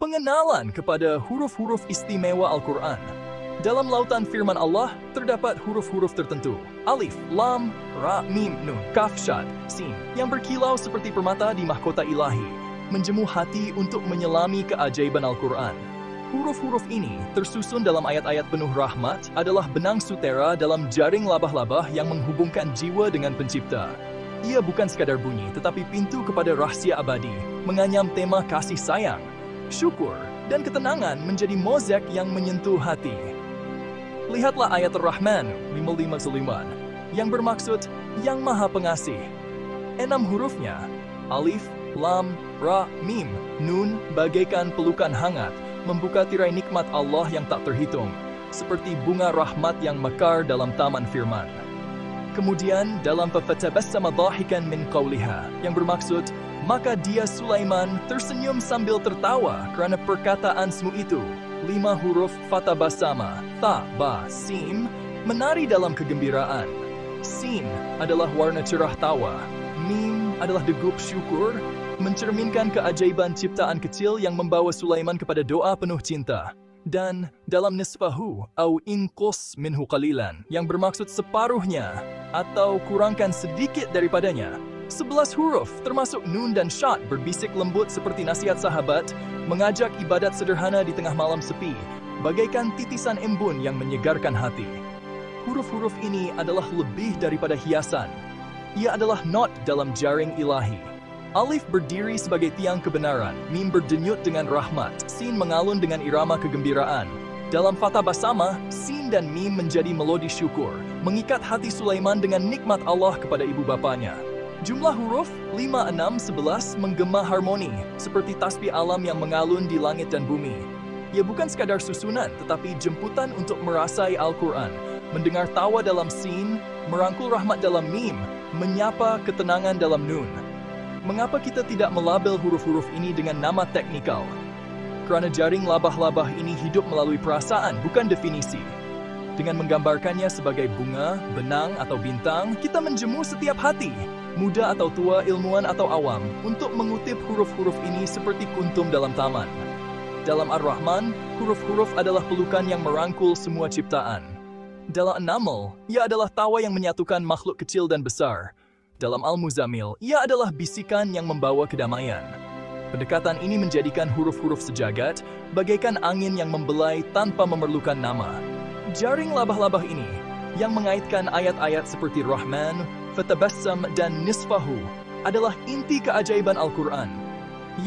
Pengenalan kepada huruf-huruf istimewa Al-Quran. Dalam lautan firman Allah, terdapat huruf-huruf tertentu. Alif, Lam, Ra, Mim, Nun, Kaf, Shad, Sin, yang berkilau seperti permata di mahkota ilahi, menjemu hati untuk menyelami keajaiban Al-Quran. Huruf-huruf ini, tersusun dalam ayat-ayat penuh rahmat, adalah benang sutera dalam jaring labah-labah yang menghubungkan jiwa dengan pencipta. Ia bukan sekadar bunyi, tetapi pintu kepada rahasia abadi, menganyam tema kasih sayang, syukur, dan ketenangan menjadi mozaik yang menyentuh hati. Lihatlah ayat Ar-Rahman 559 yang bermaksud Yang Maha Pengasih. 6 hurufnya, Alif, Lam, Ra, Mim, Nun, bagaikan pelukan hangat, membuka tirai nikmat Allah yang tak terhitung, seperti bunga rahmat yang mekar dalam taman firman. Kemudian dalam Fatabassama dhahikan min qawliha, yang bermaksud maka dia Sulaiman tersenyum sambil tertawa kerana perkataanmu itu. 5 huruf Fatabasama, Ta, Ba, Sim, menari dalam kegembiraan. Sin adalah warna cerah tawa. Mim adalah degup syukur, mencerminkan keajaiban ciptaan kecil yang membawa Sulaiman kepada doa penuh cinta. Dan dalam nisfahu, au inqus minhu qalilan, yang bermaksud separuhnya, atau kurangkan sedikit daripadanya. 11 huruf, termasuk Nun dan Shad, berbisik lembut seperti nasihat sahabat, mengajak ibadat sederhana di tengah malam sepi, bagaikan titisan embun yang menyegarkan hati. Huruf-huruf ini adalah lebih daripada hiasan. Ia adalah not dalam jaring ilahi. Alif berdiri sebagai tiang kebenaran, Mim berdenyut dengan rahmat, Sin mengalun dengan irama kegembiraan. Dalam Fatabasama, Sin dan Mim menjadi melodi syukur, mengikat hati Sulaiman dengan nikmat Allah kepada ibu bapanya. Jumlah huruf 5, 6, 11 menggema harmoni, seperti tasbih alam yang mengalun di langit dan bumi. Ia bukan sekadar susunan, tetapi jemputan untuk merasai Al-Quran, mendengar tawa dalam Sin, merangkul rahmat dalam Mim, menyapa ketenangan dalam Nun. Mengapa kita tidak melabel huruf-huruf ini dengan nama teknikal? Kerana jaring labah-labah ini hidup melalui perasaan, bukan definisi. Dengan menggambarkannya sebagai bunga, benang, atau bintang, kita menjemu setiap hati, muda atau tua, ilmuwan atau awam, untuk mengutip huruf-huruf ini seperti kuntum dalam taman. Dalam Ar-Rahman, huruf-huruf adalah pelukan yang merangkul semua ciptaan. Dalam An-Naml, ia adalah tawa yang menyatukan makhluk kecil dan besar. Dalam Al-Muzammil, ia adalah bisikan yang membawa kedamaian. Pendekatan ini menjadikan huruf-huruf sejagat bagaikan angin yang membelai tanpa memerlukan nama. Jaring labah-labah ini, yang mengaitkan ayat-ayat seperti Rahman, Fatabassam, dan Nisfahu, adalah inti keajaiban Al-Quran.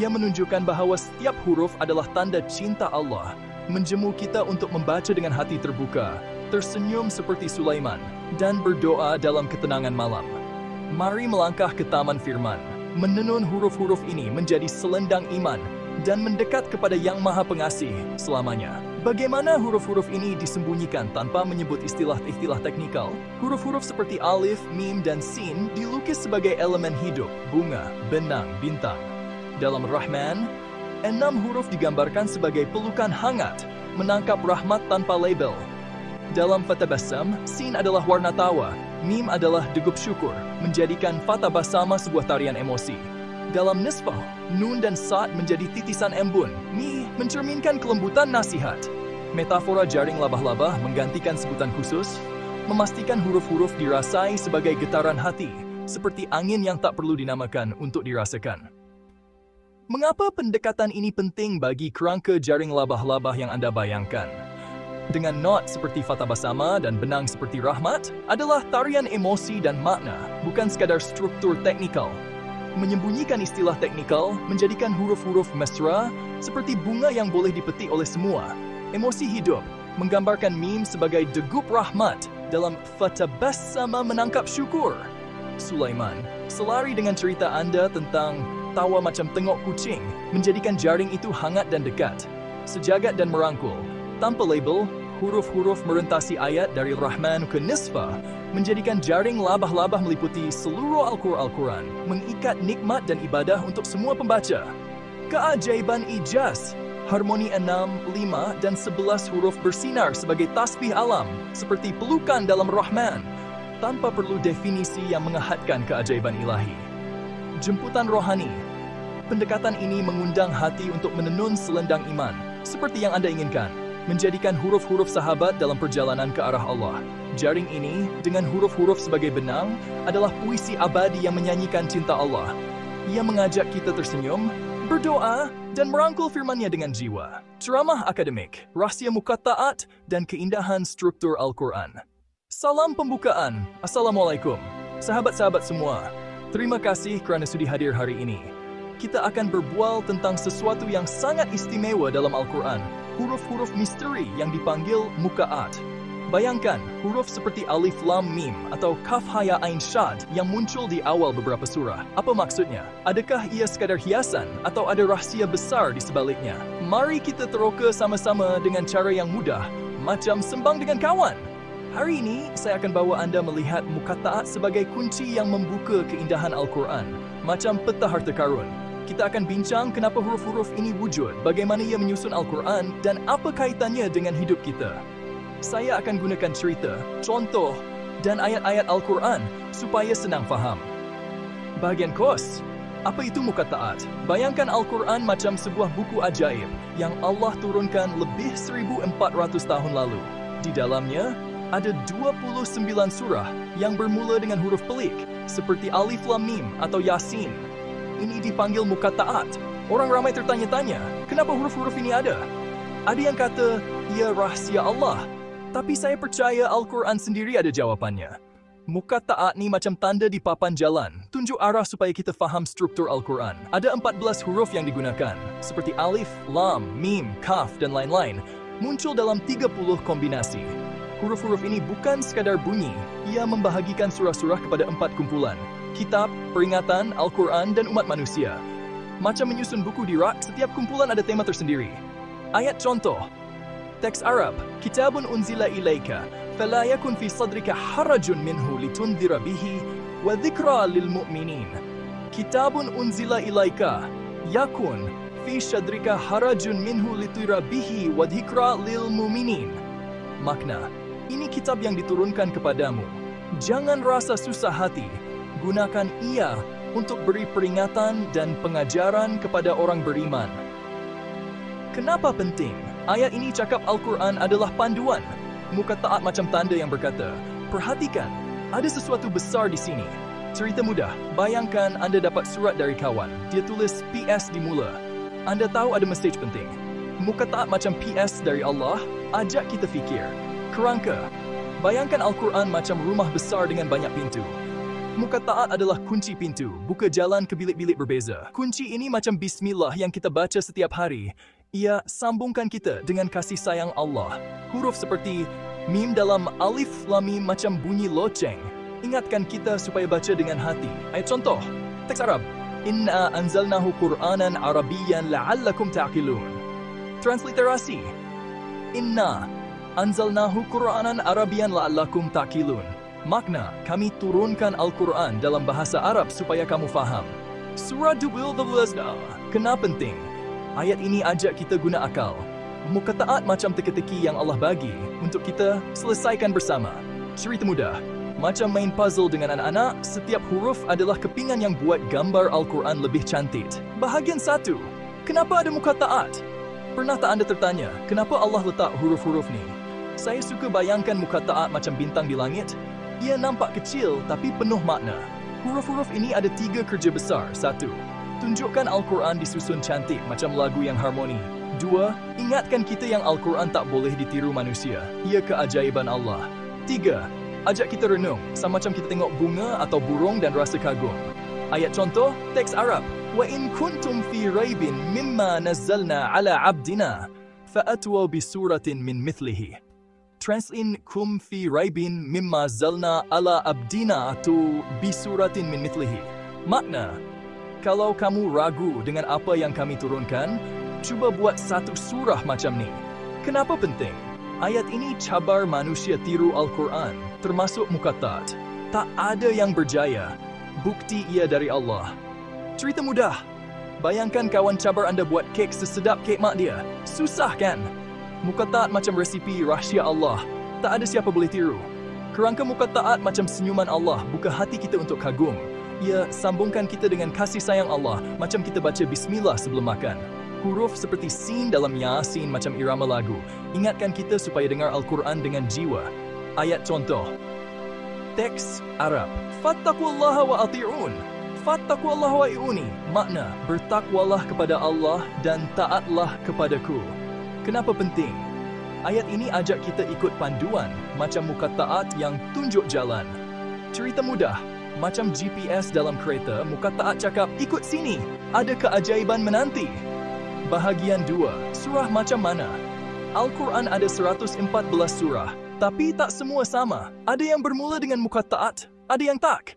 Ia menunjukkan bahawa setiap huruf adalah tanda cinta Allah, menjemu kita untuk membaca dengan hati terbuka, tersenyum seperti Sulaiman, dan berdoa dalam ketenangan malam. Mari melangkah ke taman firman, menenun huruf-huruf ini menjadi selendang iman, dan mendekat kepada Yang Maha Pengasih selamanya. Bagaimana huruf-huruf ini disembunyikan tanpa menyebut istilah-istilah teknikal? Huruf-huruf seperti Alif, Mim, dan Sin dilukis sebagai elemen hidup, bunga, benang, bintang. Dalam Rahman, 6 huruf digambarkan sebagai pelukan hangat, menangkap rahmat tanpa label. Dalam Fatabassam, Sin adalah warna tawa, Mim adalah degup syukur, menjadikan Fatabasama sebuah tarian emosi. Dalam Nisfah, Nun dan Shad menjadi titisan embun, Mi mencerminkan kelembutan nasihat. Metafora jaring labah-labah menggantikan sebutan khusus, memastikan huruf-huruf dirasai sebagai getaran hati, seperti angin yang tak perlu dinamakan untuk dirasakan. Mengapa pendekatan ini penting bagi kerangka jaring labah-labah yang Anda bayangkan? Dengan not seperti Fatabasama dan benang seperti rahmat, adalah tarian emosi dan makna, bukan sekadar struktur teknikal. Menyembunyikan istilah teknikal, menjadikan huruf-huruf mesra seperti bunga yang boleh dipetik oleh semua. Emosi hidup, menggambarkan Mim sebagai degup rahmat dalam Fatabassama menangkap syukur. Sulaiman, selari dengan cerita Anda tentang tawa macam tengok kucing, menjadikan jaring itu hangat dan dekat, sejagat dan merangkul. Tanpa label, huruf-huruf merentasi ayat dari Rahman ke Nisfah, menjadikan jaring labah-labah meliputi seluruh Al-Quran, mengikat nikmat dan ibadah untuk semua pembaca. Keajaiban ijaz, harmoni 6, 5, dan 11 huruf bersinar sebagai tasbih alam, seperti pelukan dalam Rahman, tanpa perlu definisi yang mengahadkan keajaiban ilahi. Jemputan rohani, Pendekatan ini mengundang hati untuk menenun selendang iman, seperti yang Anda inginkan, menjadikan huruf-huruf sahabat dalam perjalanan ke arah Allah. Jaring ini, dengan huruf-huruf sebagai benang, adalah puisi abadi yang menyanyikan cinta Allah. Ia mengajak kita tersenyum, berdoa, dan merangkul firman-Nya dengan jiwa. Ceramah akademik, rahsia muqatta'at, dan keindahan struktur Al-Quran. Salam pembukaan. Assalamualaikum. Sahabat-sahabat semua, terima kasih kerana sudi hadir hari ini. Kita akan berbual tentang sesuatu yang sangat istimewa dalam Al-Quran, huruf-huruf misteri yang dipanggil muqatta'at. Bayangkan, huruf seperti alif lam mim atau kaf ha ya ain shad yang muncul di awal beberapa surah. Apa maksudnya? Adakah ia sekadar hiasan atau ada rahsia besar di sebaliknya? Mari kita teroka sama-sama dengan cara yang mudah, macam sembang dengan kawan. Hari ini, saya akan bawa anda melihat muqatta'at sebagai kunci yang membuka keindahan Al-Quran, macam peta harta karun. Kita akan bincang kenapa huruf-huruf ini wujud, bagaimana ia menyusun Al-Quran, dan apa kaitannya dengan hidup kita. Saya akan gunakan cerita, contoh, dan ayat-ayat Al-Quran supaya senang faham. Bahagian kos, apa itu muqatta'at? Bayangkan Al-Quran macam sebuah buku ajaib yang Allah turunkan lebih 1400 tahun lalu. Di dalamnya, ada 29 surah yang bermula dengan huruf pelik, seperti alif lam mim atau yasin. Ini dipanggil muqatta'at. Orang ramai tertanya-tanya, kenapa huruf-huruf ini ada? Ada yang kata, ia rahsia Allah. Tapi saya percaya Al-Quran sendiri ada jawapannya. Muqatta'at ni macam tanda di papan jalan, tunjuk arah supaya kita faham struktur Al-Quran. Ada 14 huruf yang digunakan, seperti alif, lam, mim, kaf, dan lain-lain, muncul dalam 30 kombinasi. Huruf-huruf ini bukan sekadar bunyi, ia membahagikan surah-surah kepada 4 kumpulan, kitab, peringatan, Al-Quran, dan umat manusia. Macam menyusun buku di rak, setiap kumpulan ada tema tersendiri. Ayat contoh, teks Arab, kitabun unzila ilaika, fala yakun fi sadrika harajun minhu litundhira bihi wa dhikra lil mu'minin. Kitabun unzila ilaika, yakun fi sadrika harajun minhu litundhira bihi wa dhikra lil mu'minin. Makna, ini kitab yang diturunkan kepadamu. Jangan rasa susah hati, gunakan ia untuk beri peringatan dan pengajaran kepada orang beriman. Kenapa penting? Ayat ini cakap Al-Quran adalah panduan. Muqatta'at macam tanda yang berkata, perhatikan, ada sesuatu besar di sini. Cerita mudah, bayangkan anda dapat surat dari kawan. Dia tulis PS di mula. Anda tahu ada mesej penting. Muqatta'at macam PS dari Allah, ajak kita fikir. Kerangka, bayangkan Al-Quran macam rumah besar dengan banyak pintu. Muqatta'at adalah kunci pintu, buka jalan ke bilik-bilik berbeza. Kunci ini macam bismillah yang kita baca setiap hari. Ia sambungkan kita dengan kasih sayang Allah. Huruf seperti mim dalam alif lam mim macam bunyi loceng, ingatkan kita supaya baca dengan hati. Ayat contoh, teks Arab, Inna anzalnahu Qur'anan Arabiyyan la'allakum ta'qilun. Transliterasi, Inna anzalnahu Qur'anan Arabiyyan la'allakum ta'qilun. Makna, kami turunkan Al-Quran dalam bahasa Arab supaya kamu faham. Surah 12. Kenapa penting? Ayat ini ajak kita guna akal. Muqatta'at macam teka-teki yang Allah bagi untuk kita selesaikan bersama. Cerita mudah, macam main puzzle dengan anak-anak, setiap huruf adalah kepingan yang buat gambar Al-Quran lebih cantik. Bahagian 1. Kenapa ada muqatta'at? Pernah tak anda tertanya, kenapa Allah letak huruf-huruf ni? Saya suka bayangkan muqatta'at macam bintang di langit. Ia nampak kecil tapi penuh makna. Huruf-huruf ini ada 3 kerja besar. 1. Tunjukkan Al-Quran disusun cantik macam lagu yang harmoni. 2. Ingatkan kita yang Al-Quran tak boleh ditiru manusia. Ia keajaiban Allah. 3. Ajak kita renung, sama macam kita tengok bunga atau burung dan rasa kagum. Ayat contoh, teks Arab. Wa in kuntum fi raibin mimma nazzalna ala abdina fa'atwa bi suratin min mithlihi. Translate kum fi raibin mimma zalna ala abdina tu bi suratin min mithlihi. Makna, kalau kamu ragu dengan apa yang kami turunkan, cuba buat satu surah macam ni. Kenapa penting? Ayat ini cabar manusia tiru Al-Quran, termasuk muqatta'at. Tak ada yang berjaya. Bukti ia dari Allah. Cerita mudah. Bayangkan kawan cabar anda buat kek sesedap kek mak dia. Susah kan? Muqatta'at macam resipi rahsia Allah. Tak ada siapa boleh tiru. Kerangka muqatta'at macam senyuman Allah, buka hati kita untuk kagum. Ia sambungkan kita dengan kasih sayang Allah, macam kita baca bismillah sebelum makan. Huruf seperti sin dalam Yasin macam irama lagu, ingatkan kita supaya dengar Al-Quran dengan jiwa. Ayat contoh. Teks Arab. Fattaqullaha wa ati'un. Fattaqullaha wa i'uni. Makna, bertakwalah kepada Allah dan taatlah kepadaku. Kenapa penting? Ayat ini ajak kita ikut panduan, macam muka taat yang tunjuk jalan. Cerita mudah, macam GPS dalam kereta, muka taat cakap, ikut sini, ada keajaiban menanti. Bahagian 2, surah macam mana? Al-Quran ada 114 surah, tapi tak semua sama. Ada yang bermula dengan muka taat, ada yang tak.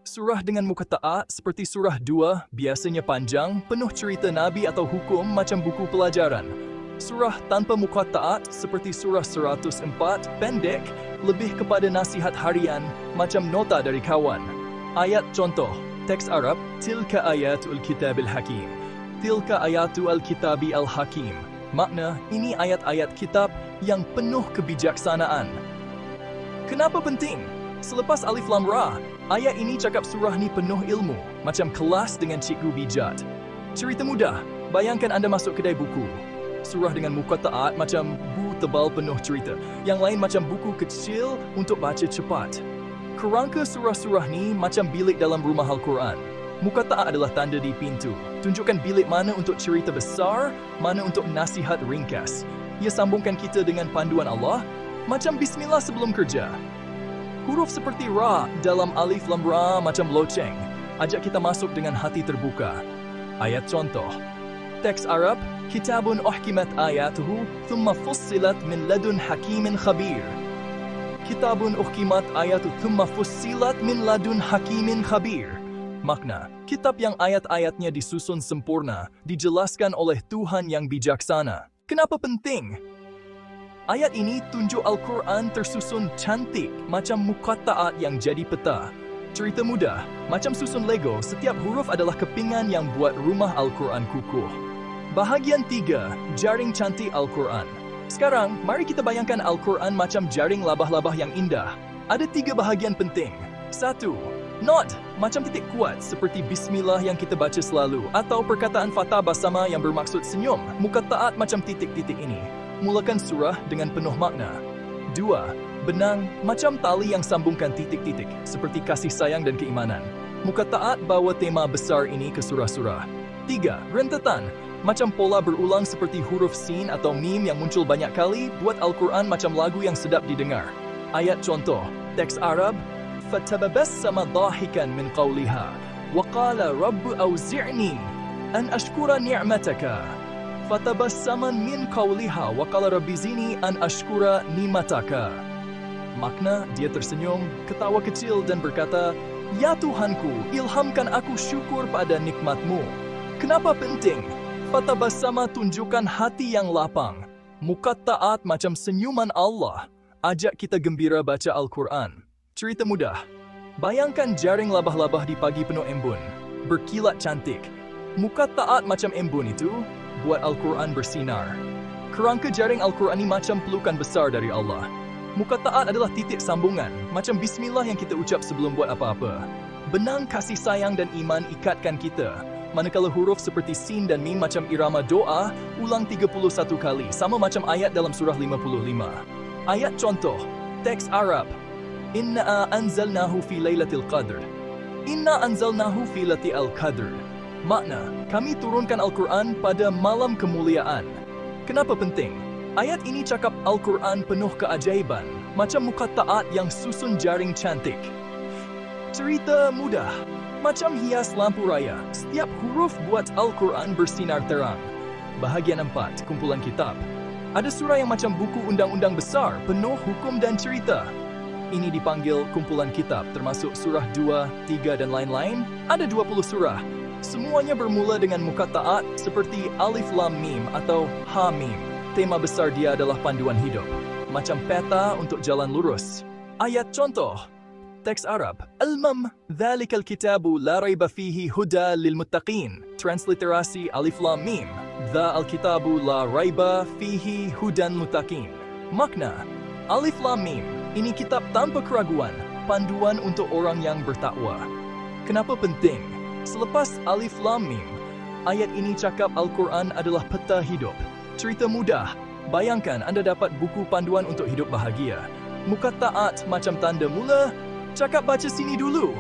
Surah dengan muka taat seperti surah 2 biasanya panjang, penuh cerita Nabi atau hukum macam buku pelajaran. Surah tanpa muka taat seperti surah 104 pendek, lebih kepada nasihat harian macam nota dari kawan. Ayat contoh, teks Arab, Tilka ayatul kitabil hakim. Tilka ayatul kitabi al-hakim. Makna, ini ayat-ayat kitab yang penuh kebijaksanaan. Kenapa penting? Selepas Alif Lam Ra, ayat ini cakap surah ni penuh ilmu, macam kelas dengan cikgu bijak. Cerita mudah, bayangkan anda masuk kedai buku. Surah dengan muka taat macam buku tebal penuh cerita. Yang lain macam buku kecil untuk baca cepat. Kerangka surah-surah ni macam bilik dalam rumah Al-Quran. Muka taat adalah tanda di pintu. Tunjukkan bilik mana untuk cerita besar, mana untuk nasihat ringkas. Ia sambungkan kita dengan panduan Allah, macam bismillah sebelum kerja. Huruf seperti Ra dalam Alif Lam Ra macam loceng, ajak kita masuk dengan hati terbuka. Ayat contoh. Teks Arab, Kitabun uhkimat ayatuhu, thumma fussilat min ladun hakimin khabir. Kitabun uhkimat ayatuhu, thumma fussilat min ladun hakimin khabir. Makna, kitab yang ayat-ayatnya disusun sempurna, dijelaskan oleh Tuhan yang bijaksana. Kenapa penting? Ayat ini tunjuk Al-Quran tersusun cantik macam muka taat yang jadi peta. Cerita mudah, macam susun Lego, setiap huruf adalah kepingan yang buat rumah Al-Quran kukuh. Bahagian 3, jaring cantik Al-Quran. Sekarang, mari kita bayangkan Al-Quran macam jaring labah-labah yang indah. Ada 3 bahagian penting. 1. Not, macam titik kuat seperti bismillah yang kita baca selalu atau perkataan fatah basama yang bermaksud senyum. Muka taat macam titik-titik ini. Mulakan surah dengan penuh makna. 2. Benang, macam tali yang sambungkan titik-titik seperti kasih sayang dan keimanan. Muka taat bawa tema besar ini ke surah-surah. 3. Rentetan, macam pola berulang seperti huruf sin atau mim yang muncul banyak kali, buat Al-Quran macam lagu yang sedap didengar. Ayat contoh, teks Arab, فَتَبَبَسَّمَ ضَاحِكًا مِنْ قَوْلِهَا وَقَالَ رَبُّ أَوْزِعْنِي أَنْ أَشْكُرَ نِعْمَتَكَ فَتَبَسَّمَ مِنْ قَوْلِهَا وَقَالَ رَبِّ زِدْنِي أَنْ أَشْكُرَ نِعْمَتَكَ. Makna, dia tersenyum, ketawa kecil dan berkata, Ya Tuhanku, ilhamkan aku syukur pada nikmatmu. Kenapa penting? Fatabassama tunjukkan hati yang lapang. Muka taat macam senyuman Allah. Ajak kita gembira baca Al-Quran. Cerita mudah. Bayangkan jaring labah-labah di pagi penuh embun. Berkilat cantik. Muka taat macam embun itu, buat Al-Quran bersinar. Kerangka jaring Al-Quran ini macam pelukan besar dari Allah. Muka taat adalah titik sambungan, macam bismillah yang kita ucap sebelum buat apa-apa. Benang kasih sayang dan iman ikatkan kita. Manakala huruf seperti sin dan mim macam irama doa, ulang 31 kali, sama macam ayat dalam surah 55. Ayat contoh, teks Arab. Inna anzalnahu fi laylatil qadr. Inna anzalnahu fi laylatil qadr. Makna, kami turunkan Al-Quran pada malam kemuliaan. Kenapa penting? Ayat ini cakap Al-Quran penuh keajaiban, macam muka taat yang susun jaring cantik. Cerita mudah, macam hias lampu raya, setiap huruf buat Al-Quran bersinar terang. Bahagian 4, kumpulan kitab. Ada surah yang macam buku undang-undang besar, penuh hukum dan cerita. Ini dipanggil kumpulan kitab, termasuk surah 2, 3 dan lain-lain. Ada 20 surah. Semuanya bermula dengan muka taat seperti Alif Lam Mim atau Ha Mim. Tema besar dia adalah panduan hidup, macam peta untuk jalan lurus. Ayat contoh, teks Arab. Al-Mam, Dhalikal kitabu la raiba fihi huda lil muttaqin. Transliterasi Alif Lam Mim. Dha al-kitabu la raiba fihi hudan muttaqin. Makna, Alif Lam Mim, ini kitab tanpa keraguan, panduan untuk orang yang bertakwa. Kenapa penting? Selepas Alif Lam Mim, ayat ini cakap Al-Quran adalah peta hidup. Cerita mudah. Bayangkan anda dapat buku panduan untuk hidup bahagia. Muqatta'at macam tanda mula, cakap baca sini dulu.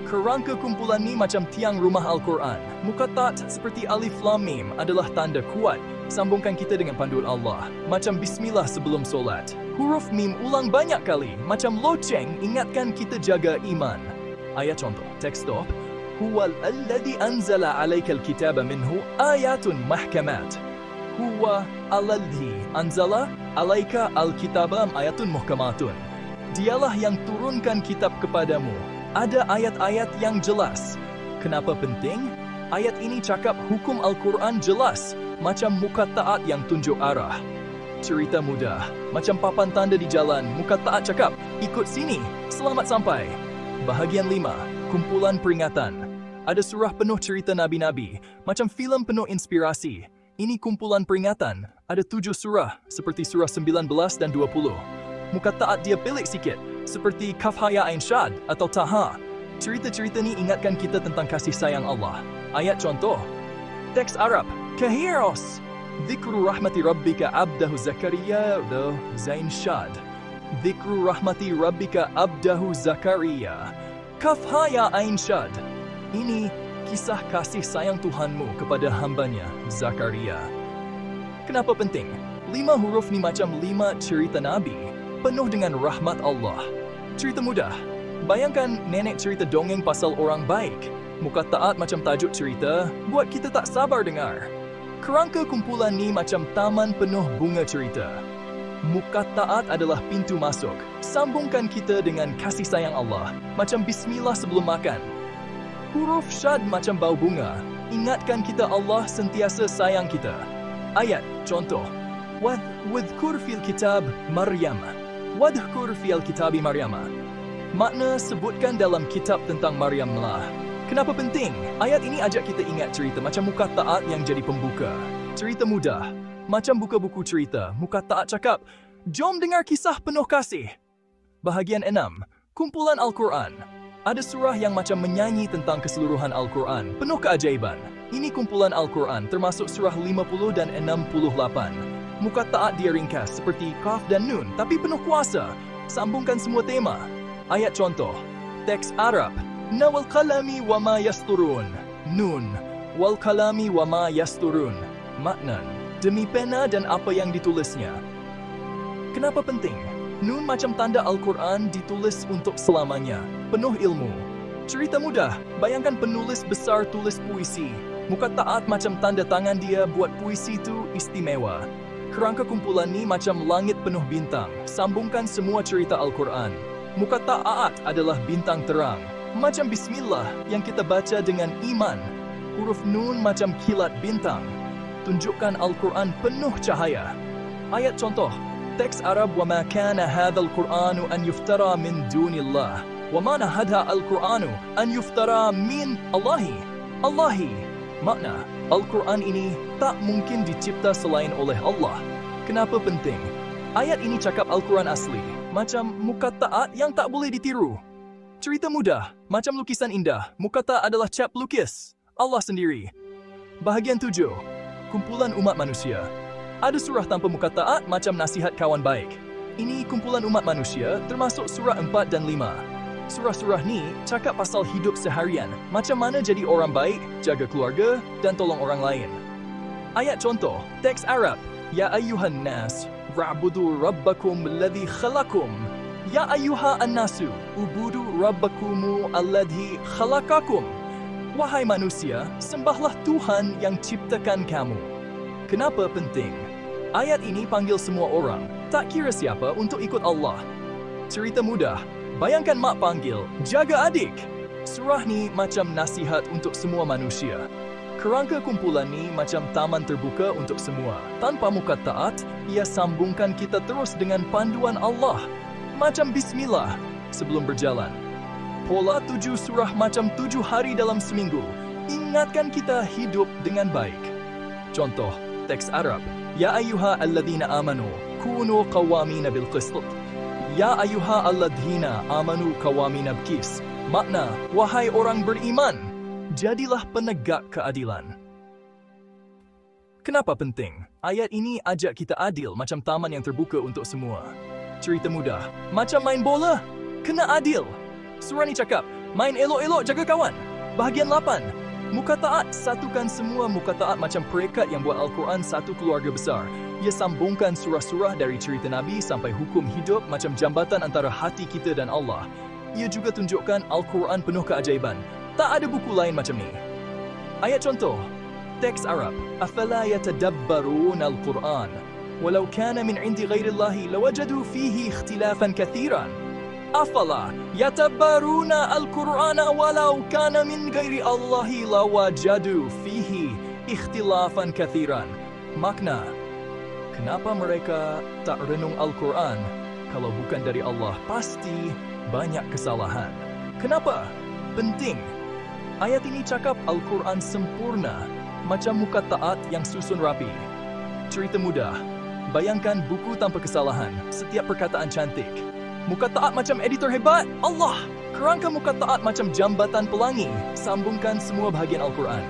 Kerangka kumpulan ni macam tiang rumah Al-Quran. Muqatta'at seperti Alif Lam Mim adalah tanda kuat. Sambungkan kita dengan panduan Allah. Macam bismillah sebelum solat. Huruf mim ulang banyak kali. Macam loceng ingatkan kita jaga iman. Ayat contoh. Teks stop. Huwal alladhi anzala alaikal kitaba minhu ayatun mahkamat. Huwa alladhi anzala alaika al-kitaba ayatun muhkamatun. Dialah yang turunkan kitab kepadamu. Ada ayat-ayat yang jelas. Kenapa penting? Ayat ini cakap hukum Al-Quran jelas. Macam muqatta'at yang tunjuk arah. Cerita mudah. Macam papan tanda di jalan. Muqatta'at cakap, ikut sini. Selamat sampai. Bahagian 5. Kumpulan peringatan. Ada surah penuh cerita Nabi-Nabi. Macam filem penuh inspirasi. Ini kumpulan peringatan. Ada 7 surah. Seperti surah 19 dan 20. Muqatta'at dia pelik sikit. Seperti Kaf Ha Ya Ain Shad atau Taha. Cerita-cerita ni ingatkan kita tentang kasih sayang Allah. Ayat contoh. Teks Arab. Kahiros. Dhikru rahmati rabbika abdahu Zakaria. Zain Shad. Dhikru rahmati rabbika abdahu Zakaria. Kaf Ha Ya Ain Shad. Ini kisah kasih sayang Tuhanmu kepada hambanya, Zakaria. Kenapa penting? 5 huruf ni macam 5 cerita Nabi, penuh dengan rahmat Allah. Cerita mudah. Bayangkan nenek cerita dongeng pasal orang baik. Muqatta'at macam tajuk cerita, buat kita tak sabar dengar. Kerangka kumpulan ni macam taman penuh bunga cerita. Muqatta'at adalah pintu masuk. Sambungkan kita dengan kasih sayang Allah, macam bismillah sebelum makan. Huruf syad macam bau bunga. Ingatkan kita Allah sentiasa sayang kita. Ayat, contoh. Wadhkur fil kitab Maryam. Wadhkur fil kitabi Maryam. Makna sebutkan dalam kitab tentang Maryam lah. Kenapa penting? Ayat ini ajak kita ingat cerita macam muqatta'at yang jadi pembuka. Cerita mudah. Macam buka buku cerita. Muqatta'at cakap, jom dengar kisah penuh kasih. Bahagian 6. Kumpulan Al-Quran. Ada surah yang macam menyanyi tentang keseluruhan Al-Quran, penuh keajaiban. Ini kumpulan Al-Quran termasuk surah 50 dan 68. Muqatta'at dia ringkas seperti Qaf dan Nun, tapi penuh kuasa. Sambungkan semua tema. Ayat contoh. Teks Arab. Na wal qalami wa ma yasturun. Nun. Wal qalami wa ma yasturun. Makna. Demi pena dan apa yang ditulisnya. Kenapa penting? Nun macam tanda Al-Quran ditulis untuk selamanya. Penuh ilmu. Cerita mudah. Bayangkan penulis besar tulis puisi. Muqatta'at macam tanda tangan dia buat puisi itu istimewa. Kerangka kumpulan ni macam langit penuh bintang. Sambungkan semua cerita Al-Quran. Muqatta'at adalah bintang terang. Macam bismillah yang kita baca dengan iman. Huruf nun macam kilat bintang. Tunjukkan Al-Quran penuh cahaya. Ayat contoh. Teks Arab. Wa ma kana hadzal Qur'anu an yuftara min dunillah. Wa ma hadha al-Qur'anu an yuftara min Allahi. Allahi. Makna, Al-Quran ini tak mungkin dicipta selain oleh Allah. Kenapa penting? Ayat ini cakap Al-Quran asli. Macam muqatta'at yang tak boleh ditiru. Cerita mudah. Macam lukisan indah. Muqatta'at adalah cap lukis Allah sendiri. Bahagian 7. Kumpulan umat manusia. Ada surah tanpa muqatta'at macam nasihat kawan baik. Ini kumpulan umat manusia termasuk surah 4 dan 5. Surah-surah ni cakap pasal hidup seharian, macam mana jadi orang baik, jaga keluarga dan tolong orang lain. Ayat contoh, teks Arab. Ya ayyuhan nas, wa'budu rabbakum alladhi khalakum. Ya ayyuha an-nasu, ubudu rabbakumu alladhi khalakakum. Wahai manusia, sembahlah Tuhan yang ciptakan kamu. Kenapa penting? Ayat ini panggil semua orang, tak kira siapa, untuk ikut Allah. Cerita mudah. Bayangkan mak panggil, jaga adik. Surah ni macam nasihat untuk semua manusia. Kerangka kumpulan ni macam taman terbuka untuk semua. Tanpa muqatta'at, ia sambungkan kita terus dengan panduan Allah. Macam bismillah sebelum berjalan. Pola 7 surah macam 7 hari dalam seminggu. Ingatkan kita hidup dengan baik. Contoh, teks Arab. Ya ayyuha alladhina amanu, kunu qawamina bil qist. Ya ayyuha alladhina amanu qawamina bil qist. Makna, wahai orang beriman, jadilah penegak keadilan. Kenapa penting? Ayat ini ajak kita adil macam taman yang terbuka untuk semua. Cerita mudah, macam main bola, kena adil. Surah ni cakap, main elok-elok jaga kawan. Bahagian 8, muka taat satukan semua muka taat macam perekat yang buat Al-Quran satu keluarga besar. Ia sambungkan surah-surah dari cerita Nabi sampai hukum hidup macam jambatan antara hati kita dan Allah. Ia juga tunjukkan Al-Quran penuh keajaiban. Tak ada buku lain macam ni. Ayat contoh, teks Arab, afala yatadabbarun al-Quran walau kana min 'indi ghairillahi lawajadu fihi ikhtilafan katsiran. Afala yatadabbaruna al-Quran walau kana min ghairi Allahi lawajadu fihi ikhtilafan katsiran. Makna, kenapa mereka tak renung Al-Quran? Kalau bukan dari Allah, pasti banyak kesalahan. Kenapa? Penting. Ayat ini cakap Al-Quran sempurna, macam muka taat yang susun rapi. Cerita mudah. Bayangkan buku tanpa kesalahan, setiap perkataan cantik. Muka taat macam editor hebat, Allah. Kerangka muka taat macam jambatan pelangi, sambungkan semua bahagian Al-Quran.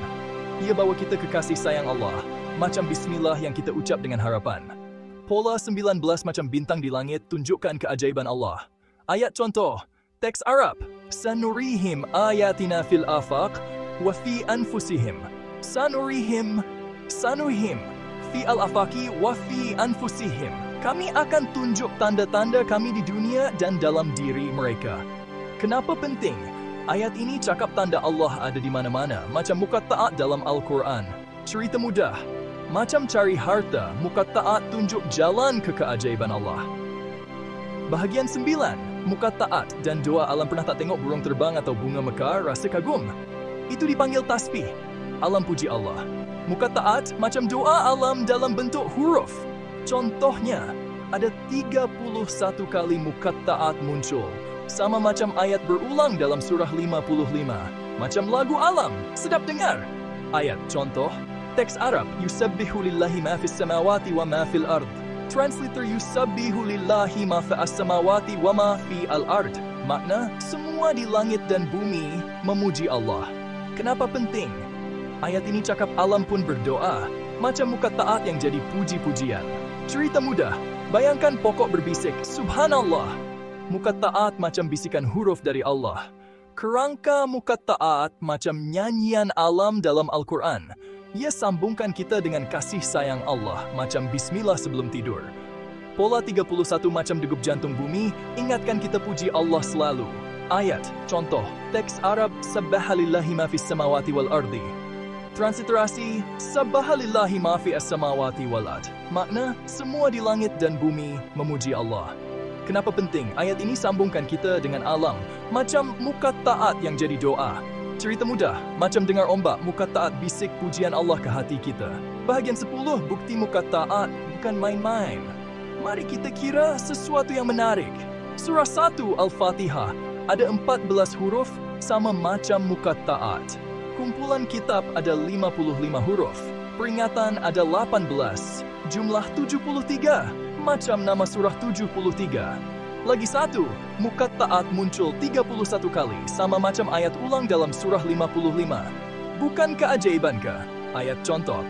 Ia bawa kita ke kasih sayang Allah, macam bismillah yang kita ucap dengan harapan. Pola 19 macam bintang di langit tunjukkan keajaiban Allah. Ayat contoh, teks Arab, sanurihim ayatina fil afaq wa fi anfusihim. Sanurihim fi al-afaqi wa fi anfusihim. Kami akan tunjuk tanda-tanda kami di dunia dan dalam diri mereka. Kenapa penting? Ayat ini cakap tanda Allah ada di mana-mana, macam muka taat dalam Al-Quran. Cerita mudah, macam cari harta, muka taat tunjuk jalan ke keajaiban Allah. Bahagian 9, muka taat dan doa alam. Pernah tak tengok burung terbang atau bunga mekar rasa kagum? Itu dipanggil tasbih. Alam puji Allah. Muka taat macam doa alam dalam bentuk huruf. Contohnya, ada 31 kali muka taat muncul. Sama macam ayat berulang dalam surah 55. Macam lagu alam, sedap dengar. Ayat contoh, teks Arab, yusabbihu lillahi ma fis samawati wa ma fil ard. Translator, yusabbihu lillahi ma fis samawati wa ma fi al-ard. Makna, semua di langit dan bumi memuji Allah. Kenapa penting? Ayat ini cakap alam pun berdoa, macam muka taat yang jadi puji-pujian. Cerita mudah, bayangkan pokok berbisik, Subhanallah. Muka taat macam bisikan huruf dari Allah. Kerangka muka taat macam nyanyian alam dalam Al-Quran. Ia sambungkan kita dengan kasih sayang Allah, macam bismillah sebelum tidur. Pola 31 macam degup jantung bumi, ingatkan kita puji Allah selalu. Ayat, contoh, teks Arab, sabbahalillahi ma fis samawati wal ardi. Transliterasi, sabbahalillahi ma fis samawati wal ard. Makna, semua di langit dan bumi memuji Allah. Kenapa penting? Ayat ini sambungkan kita dengan alam, macam muka taat yang jadi doa. Cerita mudah, macam dengar ombak, muka taat bisik pujian Allah ke hati kita. Bahagian 10, bukti muka taat bukan main-main. Mari kita kira sesuatu yang menarik. Surah 1 Al-Fatihah ada 14 huruf sama macam muka taat. Kumpulan kitab ada 55 huruf. Peringatan ada 18. Jumlah 73. Macam nama surah 73. Lagi satu, muka taat muncul 31 kali, sama macam ayat ulang dalam surah 55. Bukan keajaibankah? Ayat contoh,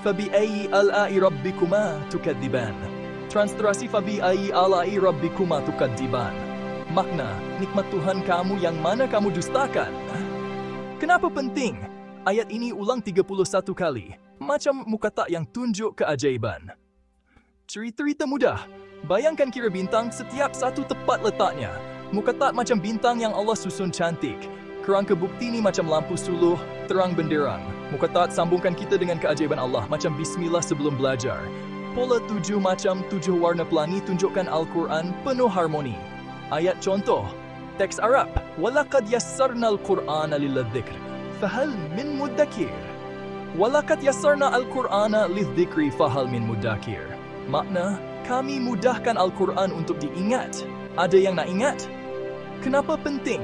Fabi'ayyi ala'i rabbikuma tukadziban. Transliterasi, Fabi'ayyi ala'i rabbikuma tukadziban. Makna, nikmat Tuhan kamu yang mana kamu dustakan. Kenapa penting? Ayat ini ulang 31 kali, macam muka taat yang tunjuk keajaiban. Cerita mudah. Bayangkan kira bintang, setiap satu tepat letaknya. Muka taat macam bintang yang Allah susun cantik. Kerangka bukti ni macam lampu suluh, terang benderang. Muka taat sambungkan kita dengan keajaiban Allah, macam bismillah sebelum belajar. Pola 7 macam 7 warna pelangi tunjukkan Al-Quran penuh harmoni. Ayat contoh, teks Arab, walaqad yassarna al-Qur'ana lil-dzikr, fahal min muddakir. Walaqad yassarna al-Qur'ana lil-dzikri, fahal min muddakir. Makna, kami mudahkan Al-Quran untuk diingat. Ada yang nak ingat? Kenapa penting?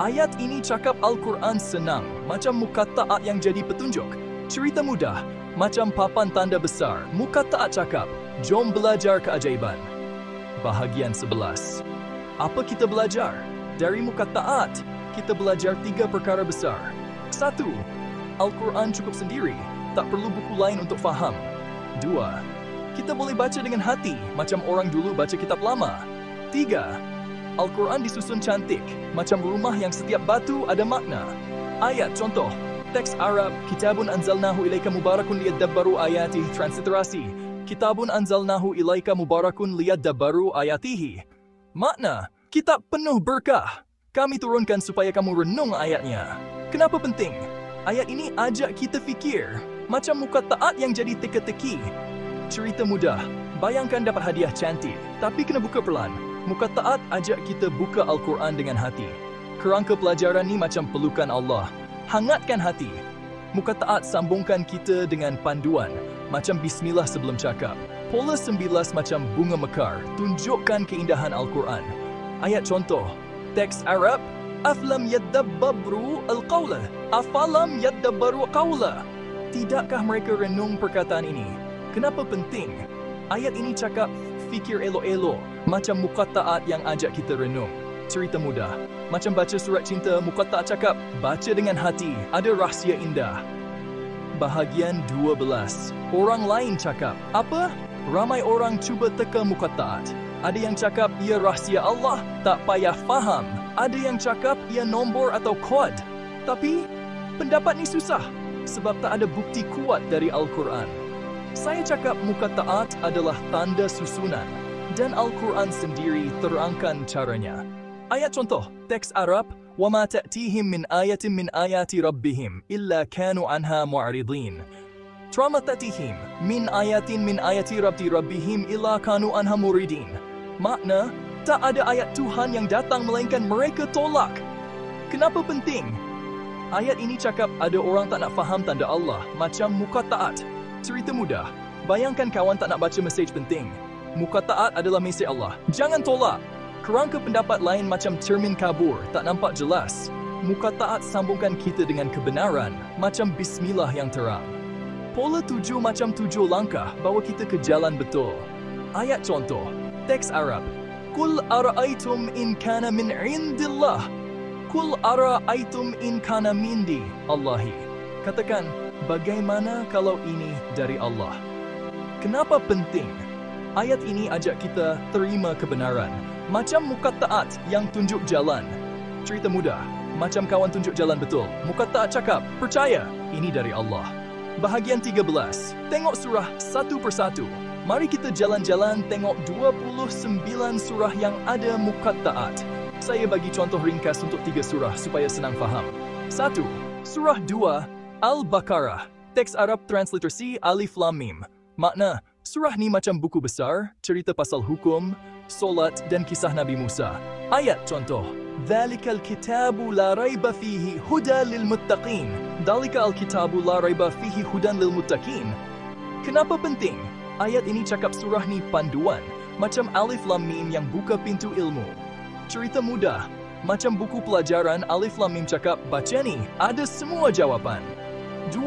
Ayat ini cakap Al-Quran senang, macam muka taat yang jadi petunjuk. Cerita mudah, macam papan tanda besar. Muka taat cakap, jom belajar keajaiban. Bahagian 11. Apa kita belajar? Dari muka taat, kita belajar 3 perkara besar. 1. Al-Quran cukup sendiri, tak perlu buku lain untuk faham. 2. Kita boleh baca dengan hati, macam orang dulu baca kitab lama. 3. Al-Quran disusun cantik, macam rumah yang setiap batu ada makna. Ayat contoh, teks Arab, Kitabun anzalnahu ilaika mubarakun liyadabbaru ayatihi, transliterasi, Kitabun anzalnahu ilaika mubarakun liyadabbaru ayatihi. Makna, kitab penuh berkah. Kami turunkan supaya kamu renung ayatnya. Kenapa penting? Ayat ini ajak kita fikir, macam muka taat yang jadi teka-teki. Cerita mudah, bayangkan dapat hadiah cantik, tapi kena buka perlahan. Muka taat ajak kita buka Al-Quran dengan hati. Kerangka pelajaran ni macam pelukan Allah. Hangatkan hati. Muka taat sambungkan kita dengan panduan, macam bismillah sebelum cakap. Pola 19 macam bunga mekar, tunjukkan keindahan Al-Quran. Ayat contoh, teks Arab, Aflam yaddabbaru al-qawla. Afalam yaddabbaru qawla. Tidakkah mereka renung perkataan ini? Kenapa penting? Ayat ini cakap fikir elok-elok, macam muka taat yang ajak kita renung. Cerita mudah, macam baca surat cinta, muka taat cakap, baca dengan hati, ada rahsia indah. Bahagian 12, orang lain cakap, apa? Ramai orang cuba teka muka taat. Ada yang cakap ia rahsia Allah, tak payah faham. Ada yang cakap ia nombor atau kod. Tapi, pendapat ni susah, sebab tak ada bukti kuat dari Al-Quran. Saya cakap muka taat adalah tanda susunan, dan Al-Quran sendiri terangkan caranya. Ayat contoh, teks Arab, وَمَا تَأْتِيهِمْ مِنْ آيَةٍ مِنْ آيَاتِ رَبِّهِمْ إِلَّا كَانُوا عَنْهَا مُعْرِضِينَ. وَمَا تَأْتِيهِمْ مِنْ آيَةٍ مِنْ آيَاتِ رَبِّهِمْ إِلَّا كَانُوا عَنْهَا مُعْرِضِينَ. Makna, tak ada ayat Tuhan yang datang melainkan mereka tolak. Kenapa penting? Ayat ini cakap ada orang tak nak faham tanda Allah, macam muka taat. Cerita mudah, bayangkan kawan tak nak baca mesej penting. Muka taat adalah mesej Allah, jangan tolak. Kerangka pendapat lain macam cermin kabur, tak nampak jelas. Muka taat sambungkan kita dengan kebenaran, macam bismillah yang terang. Pola 7 macam 7 langkah bawa kita ke jalan betul. Ayat contoh, teks Arab, Qul ara'aytum in kana min indillah. Qul ara'aytum in kana mindi Allahi. Katakan, bagaimana kalau ini dari Allah? Kenapa penting? Ayat ini ajak kita terima kebenaran, macam muka taat yang tunjuk jalan. Cerita mudah, macam kawan tunjuk jalan betul. Muka taat cakap, percaya, ini dari Allah. Bahagian 13, tengok surah satu persatu. Mari kita jalan-jalan tengok 29 surah yang ada muka taat. Saya bagi contoh ringkas untuk 3 surah supaya senang faham. 1. Surah 2, Al-Baqarah. Teks Arab transliterasi Alif Lam Mim. Makna, surah ni macam buku besar, cerita pasal hukum, solat dan kisah Nabi Musa. Ayat contoh, Dzalikal kitabu la raiba fihi hudan lil muttaqin. Dzalikal kitabu la raiba fihi hudan lil muttaqin. Kenapa penting? Ayat ini cakap surah ni panduan, macam Alif Lam Mim yang buka pintu ilmu. Cerita mudah, macam buku pelajaran Alif Lam Mim cakap, baca ni, ada semua jawapan. 2.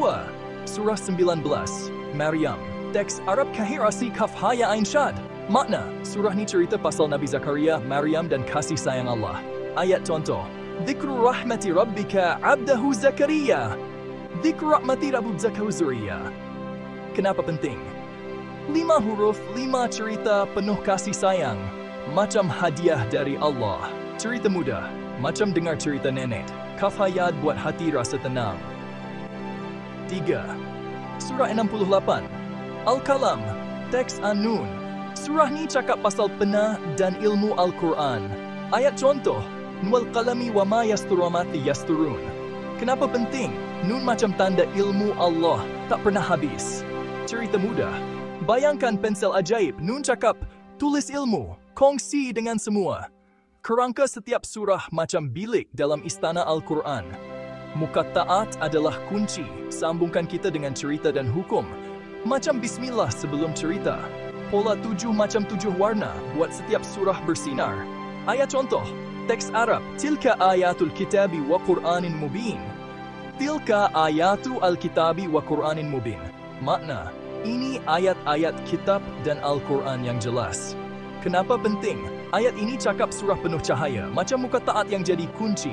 Surah 19, Maryam. Teks Arab Kahirasi Kaf Haya Ain Shad. Makna, surah ni cerita pasal Nabi Zakaria, Maryam dan kasih sayang Allah. Ayat contoh, Dzikru rahmati rabbika abdahu Zakaria. Dzikru rahmati rabbika Zakaria. Kenapa penting? 5 huruf, 5 cerita penuh kasih sayang, macam hadiah dari Allah. Cerita mudah, macam dengar cerita nenek. Kaf hayat buat hati rasa tenang. 3. Surah 68, Al-Kalam. Teks An-Nun. Surah ni cakap pasal pena dan ilmu Al-Quran. Ayat contoh, Wal qalami wa ma yasturamati yasturun. Kenapa penting? Nun macam tanda ilmu Allah, tak pernah habis. Cerita mudah, bayangkan pensel ajaib. Nun cakap, tulis ilmu, kongsi dengan semua. Kerangka setiap surah macam bilik dalam istana Al-Quran. Muka taat adalah kunci, sambungkan kita dengan cerita dan hukum. Macam bismillah sebelum cerita. Pola 7 macam 7 warna, buat setiap surah bersinar. Ayat contoh, teks Arab, Tilka ayatul kitabi wa Qur'anin mubin. Tilka ayatu al-kitabi wa Qur'anin mubin. Makna, ini ayat-ayat kitab dan Al-Quran yang jelas. Kenapa penting? Ayat ini cakap surah penuh cahaya, macam muka taat yang jadi kunci.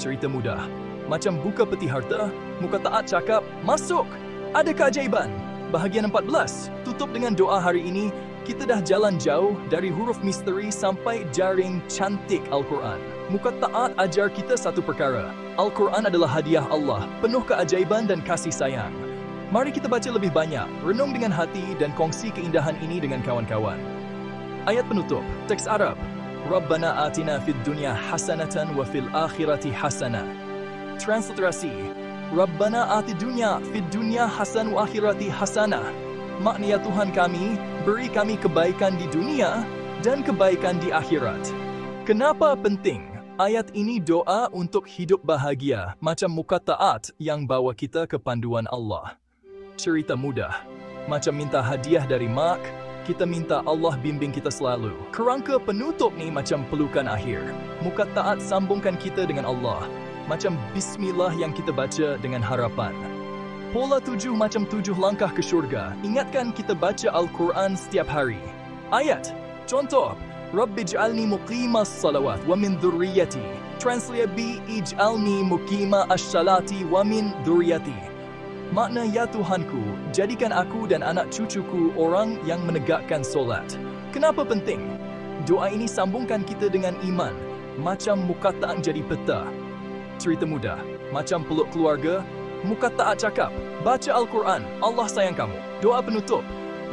cerita mudah. Macam buka peti harta, muka taat cakap, masuk! Ada keajaiban. Bahagian 14, tutup dengan doa hari ini, kita dah jalan jauh dari huruf misteri sampai jaring cantik Al-Quran. Muka taat ajar kita satu perkara. Al-Quran adalah hadiah Allah, penuh keajaiban dan kasih sayang. Mari kita baca lebih banyak, renung dengan hati dan kongsi keindahan ini dengan kawan-kawan. Ayat penutup, teks Arab. Rabbana atina fid dunya hasanatan wa fil akhirati hasanah. Transliterasi, Rabbana ati dunya fid dunya hasan wa akhirati hasanah. Maknanya Tuhan kami, beri kami kebaikan di dunia dan kebaikan di akhirat. Kenapa penting? Ayat ini doa untuk hidup bahagia, macam muka taat yang bawa kita ke panduan Allah. Cerita mudah, macam minta hadiah dari mak, kita minta Allah bimbing kita selalu. Kerangka penutup ni macam pelukan akhir. Muka taat sambungkan kita dengan Allah. Macam bismillah yang kita baca dengan harapan. Pola 7 macam 7 langkah ke syurga. Ingatkan kita baca Al-Quran setiap hari. Ayat, contoh, Rabbij'alni muqimas salawat wa min dhurriyyati. Translate bi ij'alni muqima as-salati wa min dhurriyyati. Makna, ya Tuhanku, jadikan aku dan anak cucuku orang yang menegakkan solat. Kenapa penting? Doa ini sambungkan kita dengan iman. Macam muka taat jadi peta. Cerita mudah, macam peluk keluarga, muka taat cakap, baca Al-Quran, Allah sayang kamu. Doa penutup,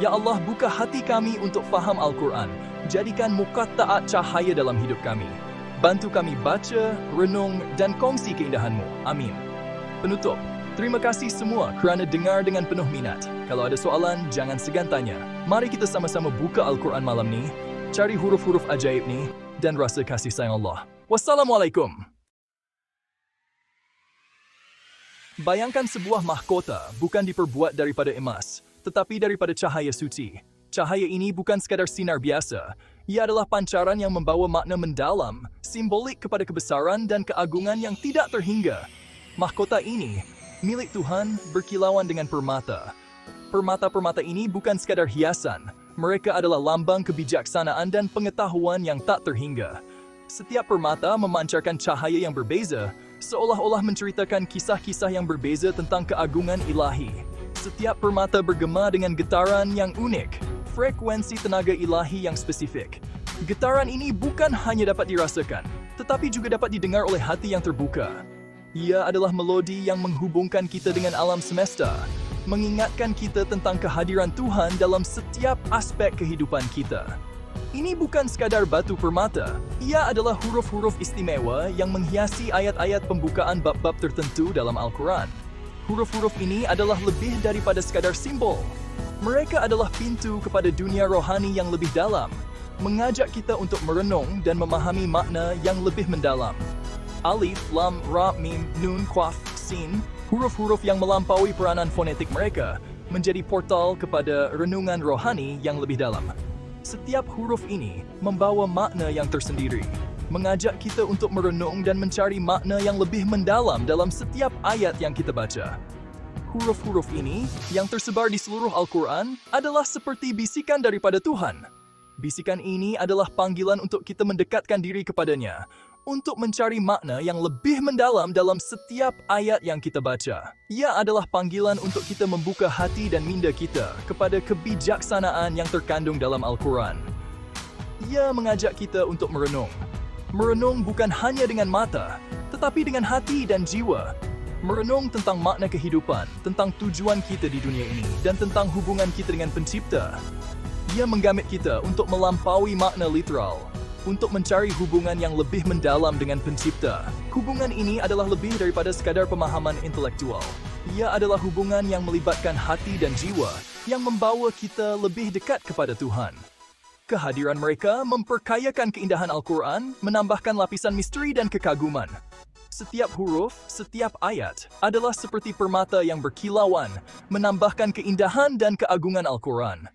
ya Allah buka hati kami untuk faham Al-Quran, jadikan muka taat cahaya dalam hidup kami. Bantu kami baca, renung dan kongsi keindahanmu. Amin. Penutup, terima kasih semua kerana dengar dengan penuh minat. Kalau ada soalan, jangan segan tanya. Mari kita sama-sama buka Al-Quran malam ni, cari huruf-huruf ajaib ni dan rasa kasih sayang Allah. Wassalamualaikum. Bayangkan sebuah mahkota bukan diperbuat daripada emas, tetapi daripada cahaya suci. Cahaya ini bukan sekadar sinar biasa. Ia adalah pancaran yang membawa makna mendalam, simbolik kepada kebesaran dan keagungan yang tidak terhingga. Mahkota ini, milik Tuhan, berkilauan dengan permata. Permata-permata ini bukan sekadar hiasan. Mereka adalah lambang kebijaksanaan dan pengetahuan yang tak terhingga. Setiap permata memancarkan cahaya yang berbeza, seolah-olah menceritakan kisah-kisah yang berbeza tentang keagungan ilahi. Setiap permata bergema dengan getaran yang unik, frekuensi tenaga ilahi yang spesifik. Getaran ini bukan hanya dapat dirasakan, tetapi juga dapat didengar oleh hati yang terbuka. Ia adalah melodi yang menghubungkan kita dengan alam semesta, mengingatkan kita tentang kehadiran Tuhan dalam setiap aspek kehidupan kita. Ini bukan sekadar batu permata, ia adalah huruf-huruf istimewa yang menghiasi ayat-ayat pembukaan bab-bab tertentu dalam Al-Quran. Huruf-huruf ini adalah lebih daripada sekadar simbol. Mereka adalah pintu kepada dunia rohani yang lebih dalam, mengajak kita untuk merenung dan memahami makna yang lebih mendalam. Alif, Lam, Ra, Mim, Nun, Qaf, Sin, huruf-huruf yang melampaui peranan fonetik mereka, menjadi portal kepada renungan rohani yang lebih dalam. Setiap huruf ini membawa makna yang tersendiri, mengajak kita untuk merenung dan mencari makna yang lebih mendalam dalam setiap ayat yang kita baca. Huruf-huruf ini, yang tersebar di seluruh Al-Quran, adalah seperti bisikan daripada Tuhan. Bisikan ini adalah panggilan untuk kita mendekatkan diri kepadanya, untuk mencari makna yang lebih mendalam dalam setiap ayat yang kita baca. Ia adalah panggilan untuk kita membuka hati dan minda kita kepada kebijaksanaan yang terkandung dalam Al-Quran. Ia mengajak kita untuk merenung. Merenung bukan hanya dengan mata, tetapi dengan hati dan jiwa. Merenung tentang makna kehidupan, tentang tujuan kita di dunia ini, dan tentang hubungan kita dengan Pencipta. Ia menggamit kita untuk melampaui makna literal, untuk mencari hubungan yang lebih mendalam dengan Pencipta. Hubungan ini adalah lebih daripada sekadar pemahaman intelektual. Ia adalah hubungan yang melibatkan hati dan jiwa, yang membawa kita lebih dekat kepada Tuhan. Kehadiran mereka memperkayakan keindahan Al-Quran, menambahkan lapisan misteri dan kekaguman. Setiap huruf, setiap ayat adalah seperti permata yang berkilauan, menambahkan keindahan dan keagungan Al-Quran.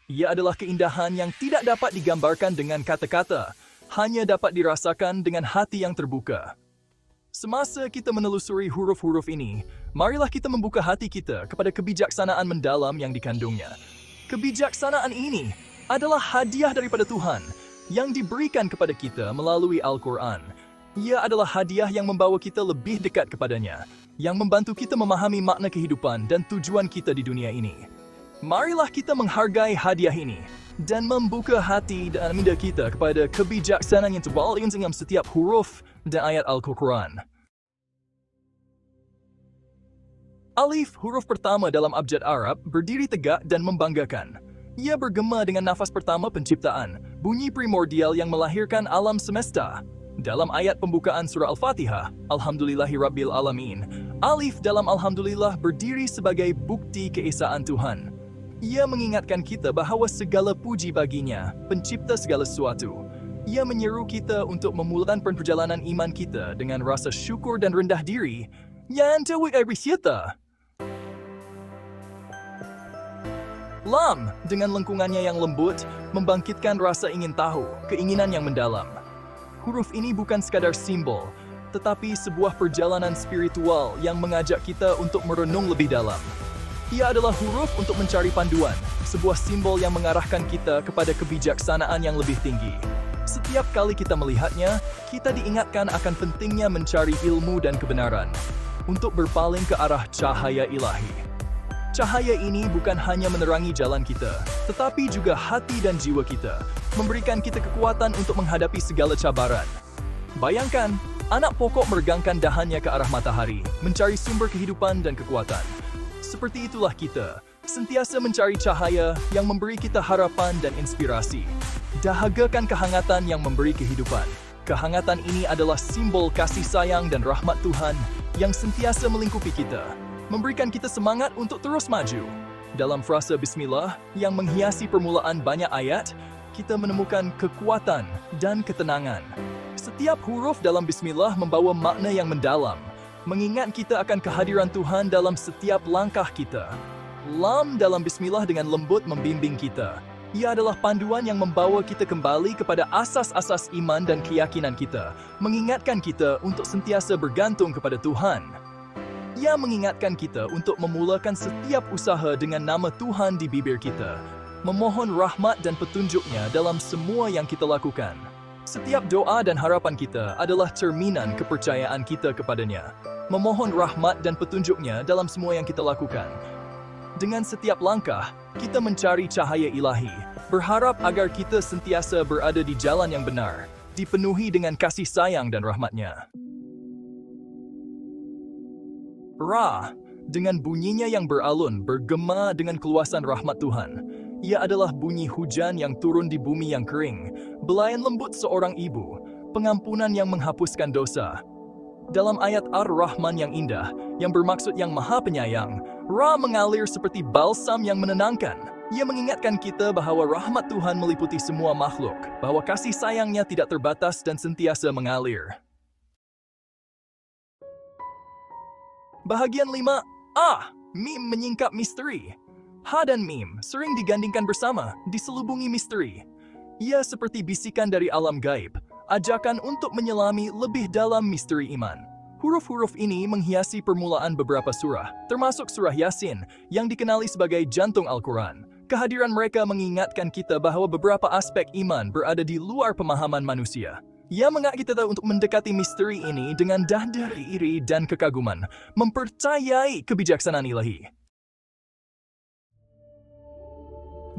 Ia adalah keindahan yang tidak dapat digambarkan dengan kata-kata, hanya dapat dirasakan dengan hati yang terbuka. Semasa kita menelusuri huruf-huruf ini, marilah kita membuka hati kita kepada kebijaksanaan mendalam yang dikandungnya. Kebijaksanaan ini adalah hadiah daripada Tuhan yang diberikan kepada kita melalui Al-Quran. Ia adalah hadiah yang membawa kita lebih dekat kepadanya, yang membantu kita memahami makna kehidupan dan tujuan kita di dunia ini. Marilah kita menghargai hadiah ini dan membuka hati dan minda kita kepada kebijaksanaan yang terbaling dalam setiap huruf dan ayat Al-Quran. Alif, huruf pertama dalam abjad Arab, berdiri tegak dan membanggakan. Ia bergema dengan nafas pertama penciptaan, bunyi primordial yang melahirkan alam semesta. Dalam ayat pembukaan surah Al-Fatihah, Alhamdulillahirabbil alamin, alif dalam Alhamdulillah berdiri sebagai bukti keesaan Tuhan. Ia mengingatkan kita bahawa segala puji baginya, pencipta segala sesuatu. Ia menyeru kita untuk memulakan perjalanan iman kita dengan rasa syukur dan rendah diri yang terwujud. Lam, dengan lengkungannya yang lembut, membangkitkan rasa ingin tahu, keinginan yang mendalam. Huruf ini bukan sekadar simbol, tetapi sebuah perjalanan spiritual yang mengajak kita untuk merenung lebih dalam. Ia adalah huruf untuk mencari panduan, sebuah simbol yang mengarahkan kita kepada kebijaksanaan yang lebih tinggi. Setiap kali kita melihatnya, kita diingatkan akan pentingnya mencari ilmu dan kebenaran, untuk berpaling ke arah cahaya ilahi. Cahaya ini bukan hanya menerangi jalan kita, tetapi juga hati dan jiwa kita, memberikan kita kekuatan untuk menghadapi segala cabaran. Bayangkan, anak pokok meregangkan dahannya ke arah matahari, mencari sumber kehidupan dan kekuatan. Seperti itulah kita, sentiasa mencari cahaya yang memberi kita harapan dan inspirasi. Dahagakan kehangatan yang memberi kehidupan. Kehangatan ini adalah simbol kasih sayang dan rahmat Tuhan yang sentiasa melingkupi kita, memberikan kita semangat untuk terus maju. Dalam frasa Bismillah yang menghiasi permulaan banyak ayat, kita menemukan kekuatan dan ketenangan. Setiap huruf dalam Bismillah membawa makna yang mendalam, mengingat kita akan kehadiran Tuhan dalam setiap langkah kita. Lam dalam Bismillah dengan lembut membimbing kita. Ia adalah panduan yang membawa kita kembali kepada asas-asas iman dan keyakinan kita, mengingatkan kita untuk sentiasa bergantung kepada Tuhan. Ia mengingatkan kita untuk memulakan setiap usaha dengan nama Tuhan di bibir kita, memohon rahmat dan petunjuknya dalam semua yang kita lakukan. Setiap doa dan harapan kita adalah cerminan kepercayaan kita kepadanya, memohon rahmat dan petunjuknya dalam semua yang kita lakukan. Dengan setiap langkah, kita mencari cahaya ilahi, berharap agar kita sentiasa berada di jalan yang benar, dipenuhi dengan kasih sayang dan rahmat-Nya. Ra, dengan bunyinya yang beralun, bergema dengan keluasan rahmat Tuhan. Ia adalah bunyi hujan yang turun di bumi yang kering, belayan lembut seorang ibu, pengampunan yang menghapuskan dosa. Dalam ayat Ar-Rahman yang indah, yang bermaksud yang maha penyayang, Ra mengalir seperti balsam yang menenangkan. Ia mengingatkan kita bahwa rahmat Tuhan meliputi semua makhluk, bahwa kasih sayangnya tidak terbatas dan sentiasa mengalir. Bahagian 5, A. Mim menyingkap misteri. Ha dan Mim sering digandingkan bersama, diselubungi misteri. Ia seperti bisikan dari alam gaib, ajakan untuk menyelami lebih dalam misteri iman. Huruf-huruf ini menghiasi permulaan beberapa surah, termasuk surah Yasin, yang dikenali sebagai jantung Al-Quran. Kehadiran mereka mengingatkan kita bahwa beberapa aspek iman berada di luar pemahaman manusia. Ia mengajak kita untuk mendekati misteri ini dengan dari iri dan kekaguman, mempercayai kebijaksanaan ilahi.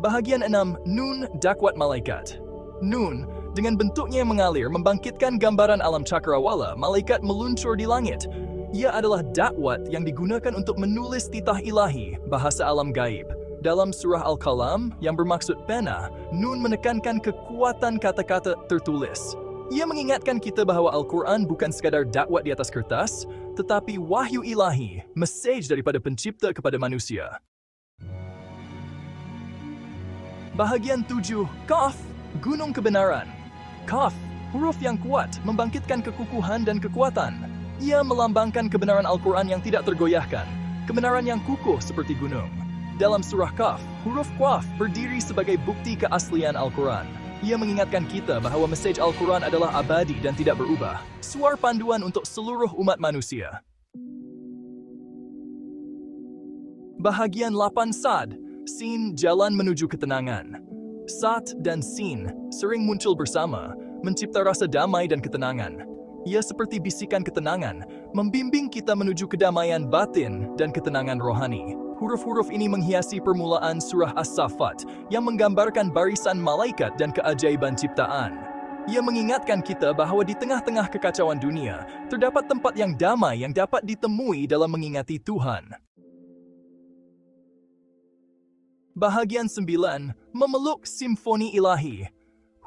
Bahagian 6, Nun, dakwat malaikat. Nun, dengan bentuknya yang mengalir, membangkitkan gambaran alam cakrawala, malaikat meluncur di langit. Ia adalah dakwat yang digunakan untuk menulis titah ilahi, bahasa alam gaib. Dalam surah Al-Qalam, yang bermaksud pena, Nun menekankan kekuatan kata-kata tertulis. Ia mengingatkan kita bahwa Al-Quran bukan sekadar dakwat di atas kertas, tetapi wahyu ilahi, message daripada pencipta kepada manusia. Bahagian 7, Qaf, gunung kebenaran. Qaf, huruf yang kuat, membangkitkan kekukuhan dan kekuatan. Ia melambangkan kebenaran Al-Quran yang tidak tergoyahkan, kebenaran yang kukuh seperti gunung. Dalam surah Qaf, huruf Qaf berdiri sebagai bukti keaslian Al-Quran. Ia mengingatkan kita bahwa message Al-Quran adalah abadi dan tidak berubah, suar panduan untuk seluruh umat manusia. Bahagian 8, Sad, Sin, jalan menuju ketenangan. Sat dan Sin sering muncul bersama, mencipta rasa damai dan ketenangan. Ia seperti bisikan ketenangan, membimbing kita menuju kedamaian batin dan ketenangan rohani. Huruf-huruf ini menghiasi permulaan surah As-Saffat yang menggambarkan barisan malaikat dan keajaiban ciptaan. Ia mengingatkan kita bahwa di tengah-tengah kekacauan dunia, terdapat tempat yang damai yang dapat ditemui dalam mengingati Tuhan. Bahagian 9. Memeluk Simfoni Ilahi.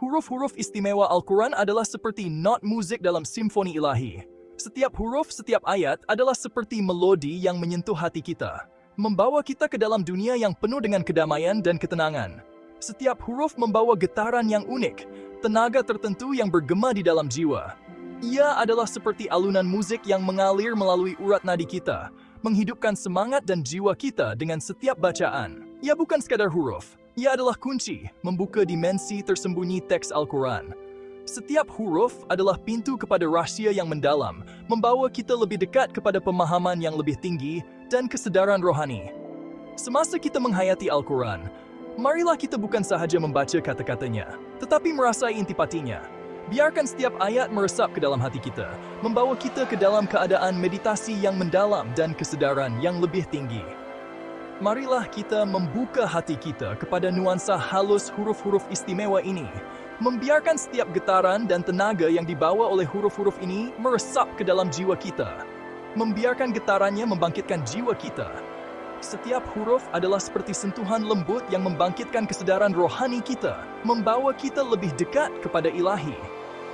Huruf-huruf istimewa Al-Quran adalah seperti not musik dalam simfoni ilahi. Setiap huruf, setiap ayat adalah seperti melodi yang menyentuh hati kita, membawa kita ke dalam dunia yang penuh dengan kedamaian dan ketenangan. Setiap huruf membawa getaran yang unik, tenaga tertentu yang bergema di dalam jiwa. Ia adalah seperti alunan musik yang mengalir melalui urat nadi kita, menghidupkan semangat dan jiwa kita dengan setiap bacaan. Ia bukan sekadar huruf. Ia adalah kunci, membuka dimensi tersembunyi teks Al-Quran. Setiap huruf adalah pintu kepada rahsia yang mendalam, membawa kita lebih dekat kepada pemahaman yang lebih tinggi dan kesedaran rohani. Semasa kita menghayati Al-Quran, marilah kita bukan sahaja membaca kata-katanya, tetapi merasai intipatinya. Biarkan setiap ayat meresap ke dalam hati kita, membawa kita ke dalam keadaan meditasi yang mendalam dan kesedaran yang lebih tinggi. Marilah kita membuka hati kita kepada nuansa halus huruf-huruf istimewa ini, membiarkan setiap getaran dan tenaga yang dibawa oleh huruf-huruf ini meresap ke dalam jiwa kita, membiarkan getarannya membangkitkan jiwa kita. Setiap huruf adalah seperti sentuhan lembut yang membangkitkan kesedaran rohani kita, membawa kita lebih dekat kepada Ilahi.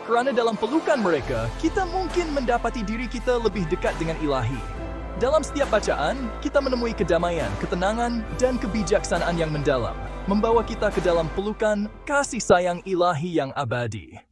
Kerana dalam pelukan mereka, kita mungkin mendapati diri kita lebih dekat dengan Ilahi. Dalam setiap bacaan, kita menemui kedamaian, ketenangan, dan kebijaksanaan yang mendalam, membawa kita ke dalam pelukan kasih sayang Ilahi yang abadi.